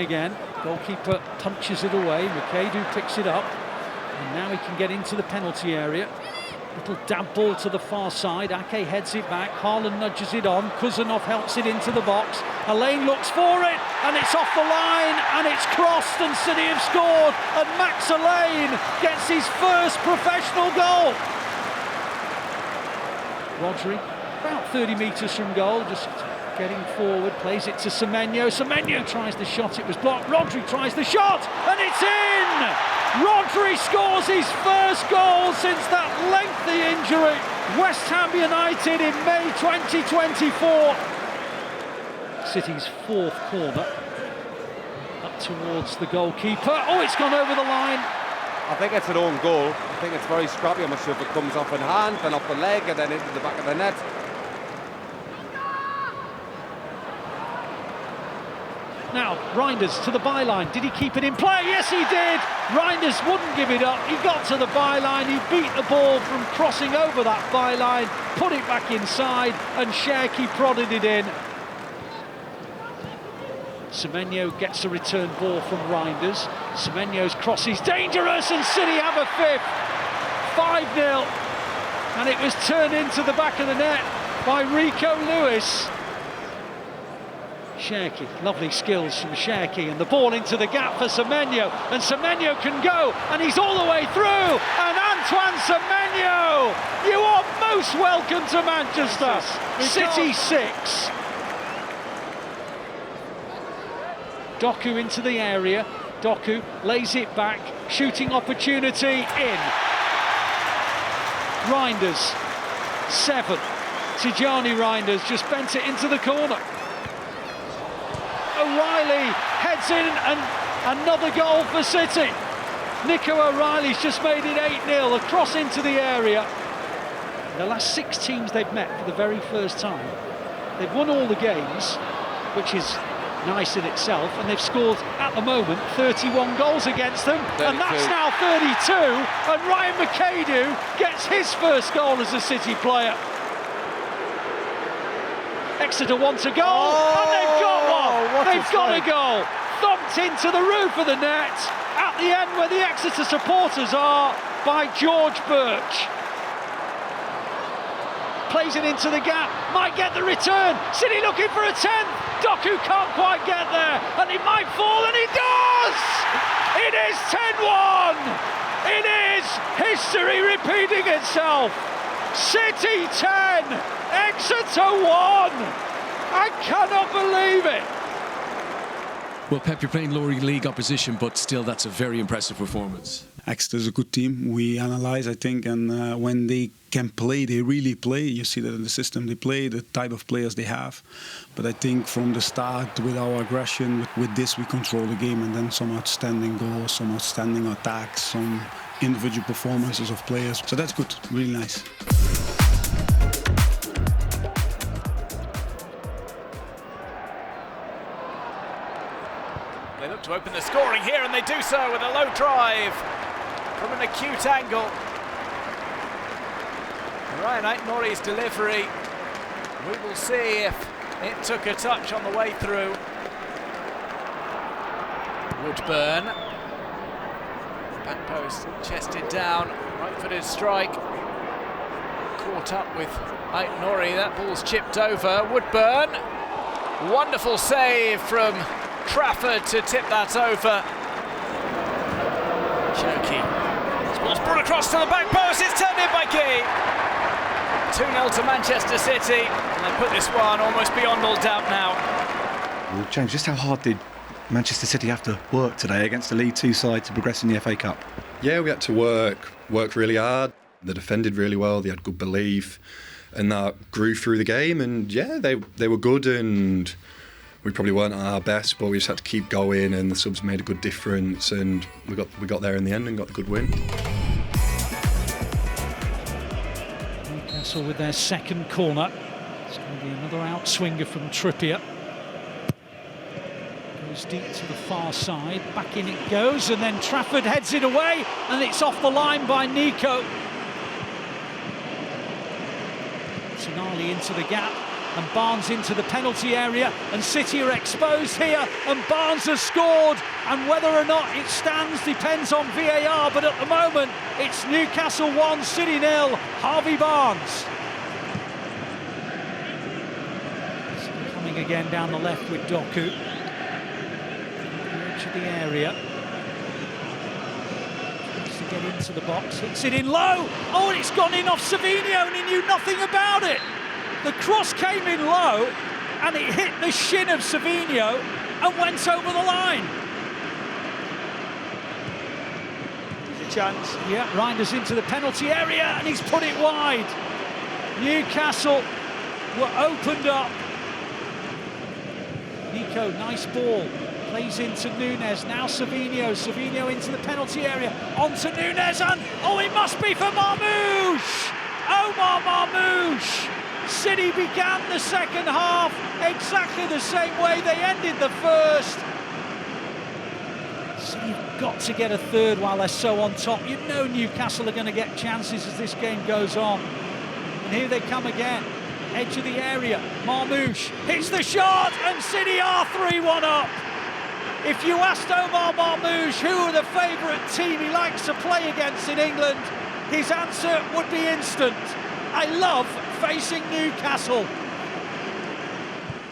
again. Goalkeeper punches it away. McAdoo picks it up. And now he can get into the penalty area. Little dab ball to the far side. Ake heads it back. Haaland nudges it on. Kuzanov helps it into the box. Elaine looks for it, and it's off the line, and it's crossed, and City have scored. And Max Elaine gets his first professional goal. Rodri, about 30 metres from goal, just getting forward, plays it to Semenyo. Semenyo tries the shot, it was blocked. Rodri tries the shot, and it's in! Rodri scores his first goal since that lengthy injury. West Ham United in May 2024. City's fourth corner. Up towards the goalkeeper. Oh, it's gone over the line. I think it's an own goal. I think it's very scrappy. I'm not sure if it comes off in hand, then off the leg, and then into the back of the net. Now, Reinders to the byline. Did he keep it in play? Yes, he did. Reinders wouldn't give it up. He got to the byline. He beat the ball from crossing over that byline, put it back inside, and Cherki prodded it in. Semenyo gets a return ball from Reinders. Semenyo's cross is dangerous, and City have a fifth. 5-0. And it was turned into the back of the net by Rico Lewis. Cherki, lovely skills from Cherki, and the ball into the gap for Semenyo, and Semenyo can go, and he's all the way through, and Antoine Semenyo, you are most welcome to Manchester. City 6. Doku into the area, Doku lays it back, shooting opportunity, in. Reinders, 7. Tijani Reinders just bent it into the corner. O'Reilly heads in, and another goal for City. Nico O'Reilly's just made it 8-0, across into the area. The last 6 teams they've met for the very first time, they've won all the games, which is nice in itself, and they've scored, at the moment, 31 goals against them, 32. And that's now 32, and Ryan McAdoo gets his first goal as a City player. Exeter want a goal, and they've got one! They've got a goal! Thumped into the roof of the net, at the end where the Exeter supporters are, by George Birch. Plays it into the gap, might get the return, City looking for a 10th, Doku can't quite get there, and he might fall, and he does! It is 10-1! It is history repeating itself! City 10, Exeter 1! I cannot believe it! Well, Pep, you're playing lower league opposition, but still that's a very impressive performance. Exeter is a good team. We analyze, I think, and when they can play, they really play. You see that in the system they play, the type of players they have. But I think from the start, with our aggression, with this, we control the game, and then some outstanding goals, some outstanding attacks, some individual performances of players. So that's good, really nice. They look to open the scoring here, and they do so with a low drive from an acute angle. Ryan Aït-Nouri's delivery, we will see if it took a touch on the way through. Woodburn, back post chested down, right-footed strike, caught up with Aït-Nouri, that ball's chipped over. Woodburn, wonderful save from Trafford to tip that over. Cherki, this ball's brought across to the back post, it's turned in by Key. 2-0 to Manchester City, and they put this one almost beyond all doubt now. Well, James, just how hard did Manchester City have to work today against the League Two side to progress in the FA Cup? Yeah, we had to work really hard. They defended really well, they had good belief, and that grew through the game, and yeah, they were good, and we probably weren't at our best, but we just had to keep going, and the subs made a good difference, and we got there in the end and got the good win. Newcastle with their second corner. It's going to be another outswinger from Trippier. Goes deep to the far side, back in it goes, and then Trafford heads it away, and it's off the line by Nico. Sinali into the gap, And Barnes into the penalty area, and City are exposed here, and Barnes has scored, and whether or not it stands depends on VAR, but at the moment it's Newcastle 1, City 0, Harvey Barnes. Coming again down the left with Doku. Edge of the area. Tries to get into the box, hits it in low. Oh, and it's gone in off Savinho, and he knew nothing about it. The cross came in low, and it hit the shin of Savinho and went over the line. There's a chance. Yeah, Reinders into the penalty area, and he's put it wide. Newcastle were opened up. Nico, nice ball. Plays into Nunes, now Savinho. Savinho into the penalty area, onto Nunes, and oh, it must be for Marmoush! Omar Marmoush! City began the second half exactly the same way they ended the first. City have got to get a third while they're so on top. You know Newcastle are going to get chances as this game goes on. And here they come again. Edge of the area, Marmoush hits the shot, and City are 3-1 up. If you asked Omar Marmoush who the favourite team he likes to play against in England, his answer would be instant. I love facing Newcastle.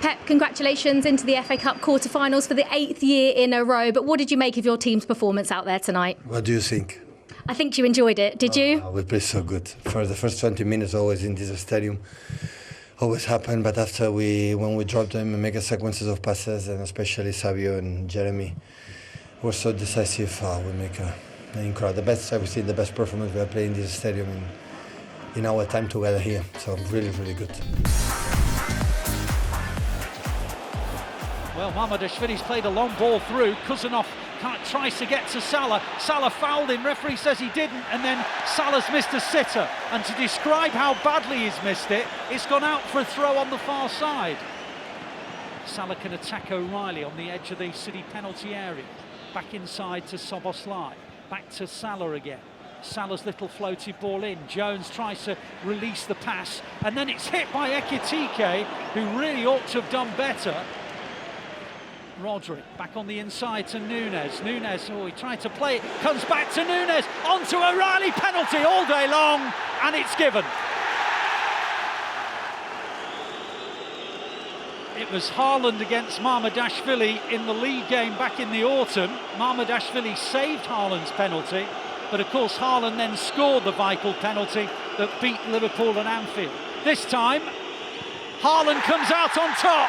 Pep, congratulations into the FA Cup quarter-finals for the 8th year in a row. But what did you make of your team's performance out there tonight? What do you think? I think you enjoyed it. Did you? We played so good. For the first 20 minutes, always in this stadium, always happen. But after when we dropped them and make a sequences of passes, and especially Savio and Jeremy were so decisive, we make an incredible, the best I would say, the best performance we have played in this stadium in our time together here. So really, really good. Well, Mamadashvili's played a long ball through. Kuzanov tries to get to Salah. Salah fouled him. Referee says he didn't, and then Salah's missed a sitter. And to describe how badly he's missed it, it's gone out for a throw on the far side. Salah can attack O'Reilly on the edge of the City penalty area. Back inside to Soboslai. Back to Salah again. Salah's little floated ball in. Jones tries to release the pass, and then it's hit by Ekitike, who really ought to have done better. Rodri back on the inside to Nunes. Nunes, oh, he tried to play it, comes back to Nunes, onto O'Reilly, penalty all day long, and it's given. It was Haaland against Mamadashvili in the league game back in the autumn. Mamadashvili saved Haaland's penalty, but of course Haaland then scored the vital penalty that beat Liverpool and Anfield. This time, Haaland comes out on top.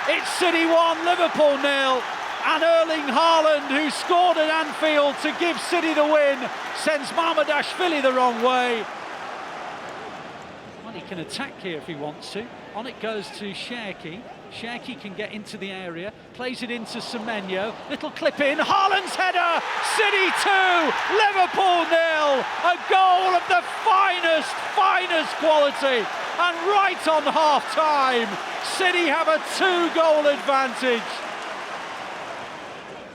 It's City 1, Liverpool 0, and Erling Haaland, who scored at Anfield to give City the win, sends Mamadashvili the wrong way. Well, he can attack here if he wants to. On it goes to Cherki. Cherki can get into the area, plays it into Semenyo. Little clip in, Haaland's header, City 2, Liverpool 0. A goal of the finest quality. And right on half-time, City have a 2-goal advantage.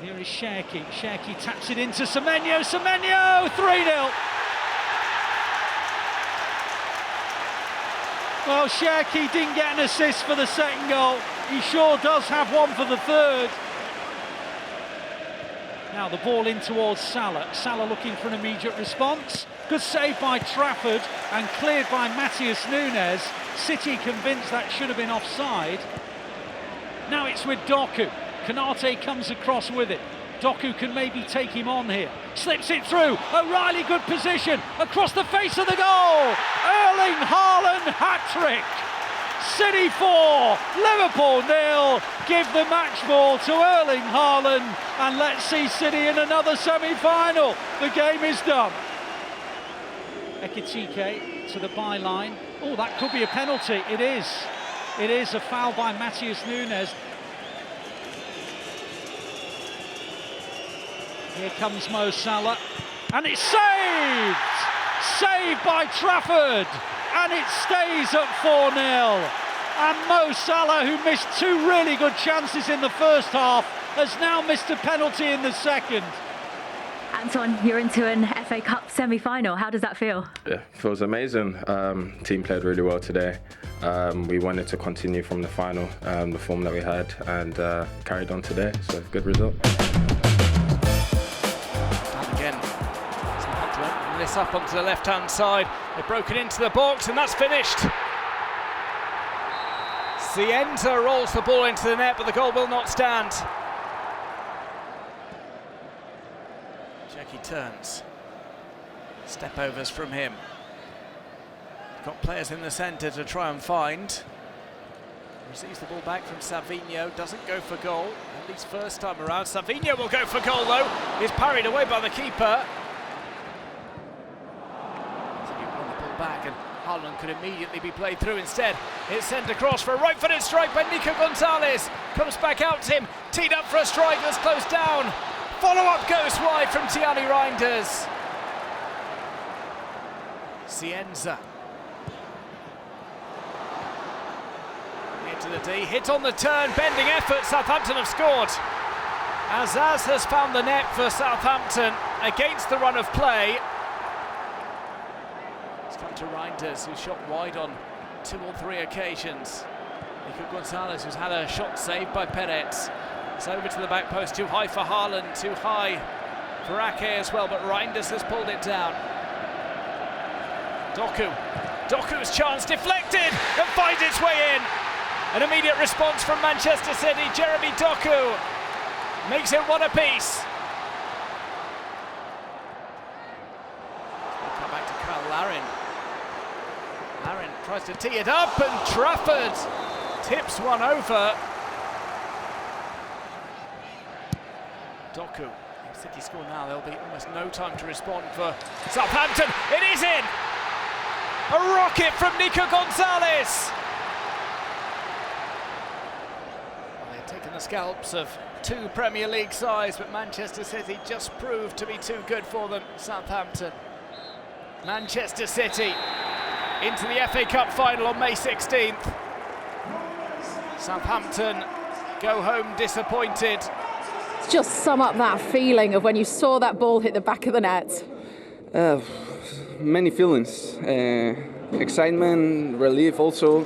Here is Cherki. Cherki taps it into Semenyo. Semenyo, 3-0. Well, Cherki didn't get an assist for the second goal. He sure does have one for the third. Now the ball in towards Salah. Salah looking for an immediate response. Good save by Trafford and cleared by Matheus Nunes. City convinced that should have been offside. Now it's with Doku. Konate comes across with it. Doku can maybe take him on here. Slips it through. O'Reilly, good position. Across the face of the goal. Erling Haaland hat-trick. City 4, Liverpool 0. Give the match ball to Erling Haaland, and let's see City in another semi-final. The game is done. Ekitike to the byline. Oh, that could be a penalty. It is. It is a foul by Matheus Nunes. Here comes Mo Salah, and it's saved! Saved by Trafford, and it stays at 4-0. And Mo Salah, who missed 2 really good chances in the first half, has now missed a penalty in the second. Anton, you're into an FA Cup semi-final. How does that feel? Yeah, feels amazing. Team played really well today. We wanted to continue from the final, the form that we had, and carried on today. So good result. And again, Southampton open this up onto the left-hand side. They've broken into the box, and that's finished. Cienza rolls the ball into the net, but the goal will not stand. Jackie turns. Step overs from him. Got players in the centre to try and find. Receives the ball back from Savinho, doesn't go for goal, at least first time around. Savinho will go for goal though, he's parried away by the keeper. So he won the ball back and Haaland could immediately be played through instead. It's sent across for a right-footed strike by Nico Gonzalez. Comes back out to him, teed up for a strike that's closed down. Follow-up goes wide from Tiani Reinders. Cienza. Into the D, hit on the turn, bending effort, Southampton have scored. Azaz has found the net for Southampton against the run of play. It's come to Reinders, who's shot wide on 2 or 3 occasions. Nico Gonzalez, who's had a shot saved by Perez. It's over to the back post, too high for Haaland, too high for Ake as well, but Reinders has pulled it down. Doku's chance deflected and finds its way in. An immediate response from Manchester City. Jeremy Doku makes it 1 apiece. We'll come back to Kyle Larin. Larin tries to tee it up and Trafford tips one over. Doku. If City score now, there'll be almost no time to respond for Southampton. It is in! A rocket from Nico Gonzalez! Well, they've taken the scalps of 2 Premier League sides, but Manchester City just proved to be too good for them. Southampton. Manchester City into the FA Cup final on May 16th. Southampton go home disappointed. Just sum up that feeling of when you saw that ball hit the back of the net. Many feelings, excitement, relief also,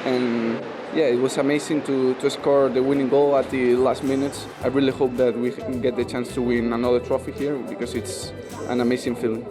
and yeah, it was amazing to score the winning goal at the last minutes. I really hope that we can get the chance to win another trophy here because it's an amazing feeling.